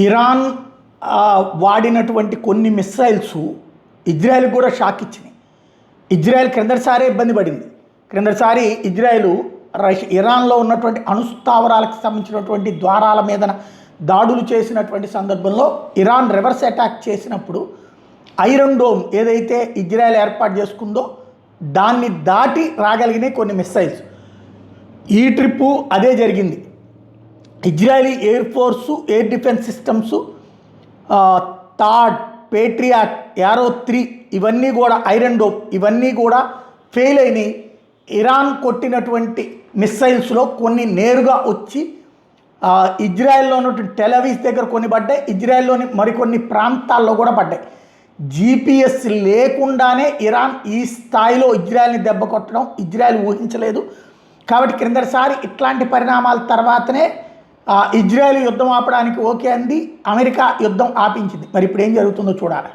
Iran వాడినటువంటి కొన్ని missiles ఇజ్రాయెల్కి కూడా షాక్ ఇచ్చినాయి. ఇజ్రాయెల్ క్రిందటిసారి ఇబ్బంది పడింది. క్రిందటిసారి ఇజ్రాయెల్ ఇరాన్లో ఉన్నటువంటి అణుస్థావరాలకు సంబంధించినటువంటి ద్వారాల మీద దాడులు చేసినటువంటి సందర్భంలో ఇరాన్ రివర్స్ అటాక్ చేసినప్పుడు ఐరన్ డోమ్ ఏదైతే ఇజ్రాయెల్ ఏర్పాటు చేసుకుందో దాన్ని దాటి రాగలిగినాయి కొన్ని మిస్సైల్స్. ఈ ట్రిప్పు అదే జరిగింది. Israeli air force, air defence systems, థాడ్, పేట్రియాట్, యారో 3 ఇవన్నీ కూడా ఐరన్ డోమ్ ఇవన్నీ కూడా ఫెయిల్ అయినాయి. ఇరాన్ కొట్టినటువంటి మిస్సైల్స్లో కొన్ని నేరుగా వచ్చి ఇజ్రాయెల్లో ఉన్నటువంటి టెలవీస్ దగ్గర కొన్ని పడ్డాయి, ఇజ్రాయెల్లోని మరికొన్ని ప్రాంతాల్లో కూడా పడ్డాయి. GPS లేకుండానే ఇరాన్ ఈ స్థాయిలో ఇజ్రాయెల్ని దెబ్బ కొట్టడం ఇజ్రాయెల్ ఊహించలేదు. కాబట్టి క్రిందటిసారి ఇట్లాంటి పరిణామాల తర్వాతనే ఇజ్రాయెల్ యుద్ధం ఆపడానికి ఓకే అంది, అమెరికా యుద్ధం ఆపించింది. మరి ఇప్పుడు ఏం జరుగుతుందో చూడాలి.